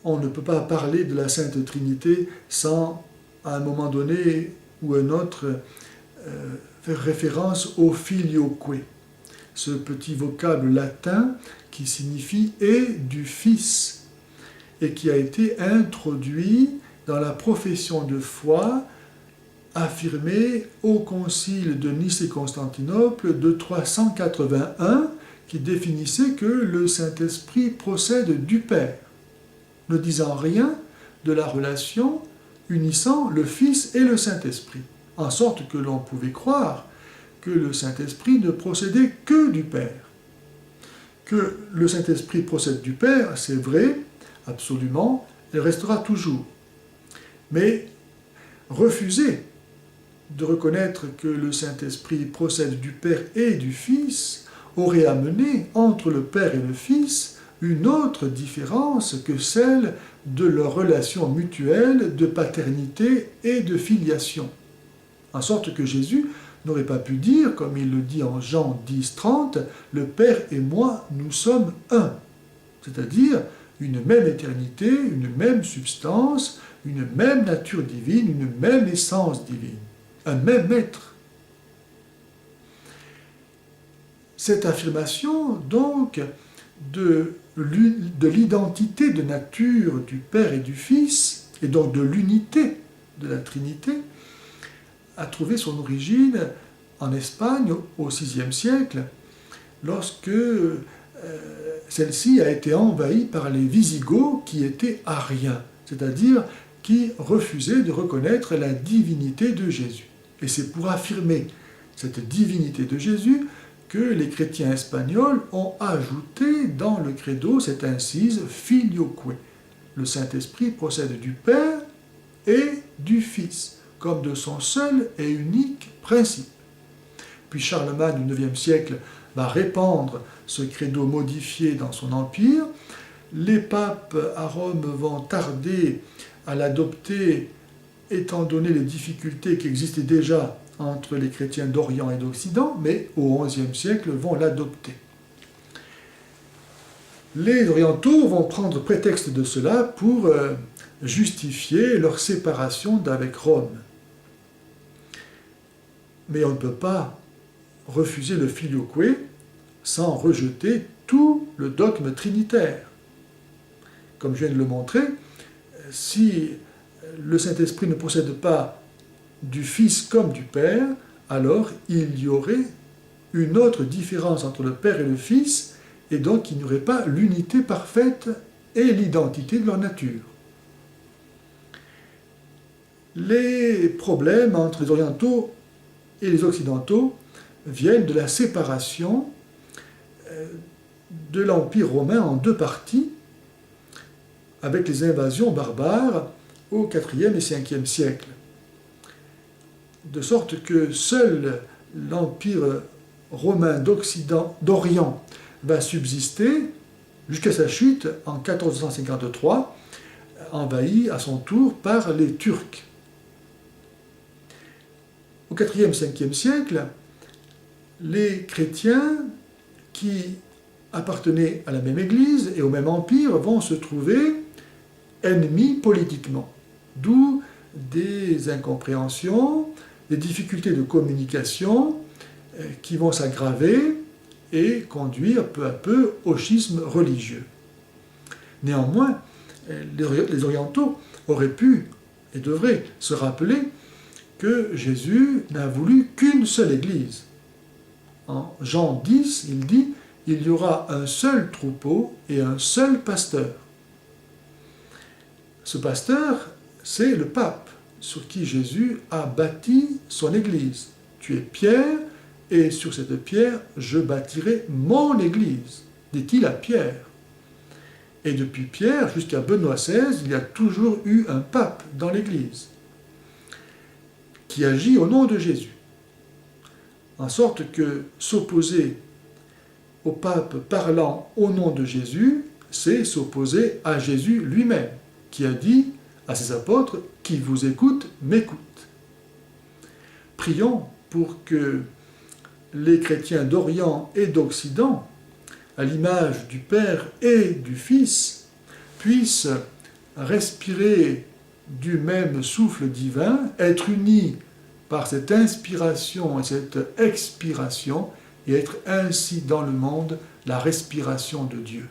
on ne peut pas parler de la Sainte Trinité sans, à un moment donné ou un autre, faire référence au filioque, ce petit vocable latin qui signifie « et du Fils » et qui a été introduit dans la profession de foi affirmée au concile de Nice et Constantinople de 381 qui définissait que le Saint-Esprit procède du Père, ne disant rien de la relation unissant le Fils et le Saint-Esprit, en sorte que l'on pouvait croire que le Saint-Esprit ne procédait que du Père. Que le Saint-Esprit procède du Père, c'est vrai, absolument, et restera toujours. Mais refuser de reconnaître que le Saint-Esprit procède du Père et du Fils aurait amené entre le Père et le Fils une autre différence que celle de leur relation mutuelle de paternité et de filiation. En sorte que Jésus n'aurait pas pu dire, comme il le dit en Jean 10, 30, « Le Père et moi, nous sommes un », c'est-à-dire une même éternité, une même substance, une même nature divine, une même essence divine, un même être. Cette affirmation, donc, de l'identité de nature du Père et du Fils, et donc de l'unité de la Trinité, a trouvé son origine en Espagne au VIe siècle, lorsque celle-ci a été envahie par les Wisigoths qui étaient ariens, c'est-à-dire qui refusaient de reconnaître la divinité de Jésus. Et c'est pour affirmer cette divinité de Jésus que les chrétiens espagnols ont ajouté dans le credo cette incise « filioque ». Le Saint-Esprit procède du Père et du Fils, comme de son seul et unique principe. Puis Charlemagne, du IXe siècle, va répandre ce credo modifié dans son empire. Les papes à Rome vont tarder à l'adopter, étant donné les difficultés qui existaient déjà entre les chrétiens d'Orient et d'Occident, mais au XIe siècle vont l'adopter. Les orientaux vont prendre prétexte de cela pour justifier leur séparation d'avec Rome. Mais on ne peut pas refuser le filioque sans rejeter tout le dogme trinitaire. Comme je viens de le montrer, si le Saint-Esprit ne procède pas du Fils comme du Père, alors il y aurait une autre différence entre le Père et le Fils, et donc il n'y aurait pas l'unité parfaite et l'identité de leur nature. Les problèmes entre les orientaux et les occidentaux viennent de la séparation de l'Empire romain en deux parties, avec les invasions barbares au IVe et Ve siècle. De sorte que seul l'Empire romain d'Orient va subsister jusqu'à sa chute en 1453, envahi à son tour par les Turcs. Au IVe, Ve siècle, les chrétiens qui appartenaient à la même Église et au même empire vont se trouver ennemis politiquement, d'où des incompréhensions, des difficultés de communication qui vont s'aggraver et conduire peu à peu au schisme religieux. Néanmoins, les orientaux auraient pu et devraient se rappeler que Jésus n'a voulu qu'une seule Église. En Jean 10, il dit « Il y aura un seul troupeau et un seul pasteur ». Ce pasteur, c'est le pape, sur qui Jésus a bâti son Église. « Tu es Pierre, et sur cette pierre, je bâtirai mon Église », dit-il à Pierre. Et depuis Pierre jusqu'à Benoît XVI, il y a toujours eu un pape dans l'Église qui agit au nom de Jésus. En sorte que s'opposer au pape parlant au nom de Jésus, c'est s'opposer à Jésus lui-même, qui a dit à ses apôtres « Qui vous écoute, m'écoute ». Prions pour que les chrétiens d'Orient et d'Occident, à l'image du Père et du Fils, puissent respirer du même souffle divin, être unis par cette inspiration et cette expiration, et être ainsi dans le monde la respiration de Dieu.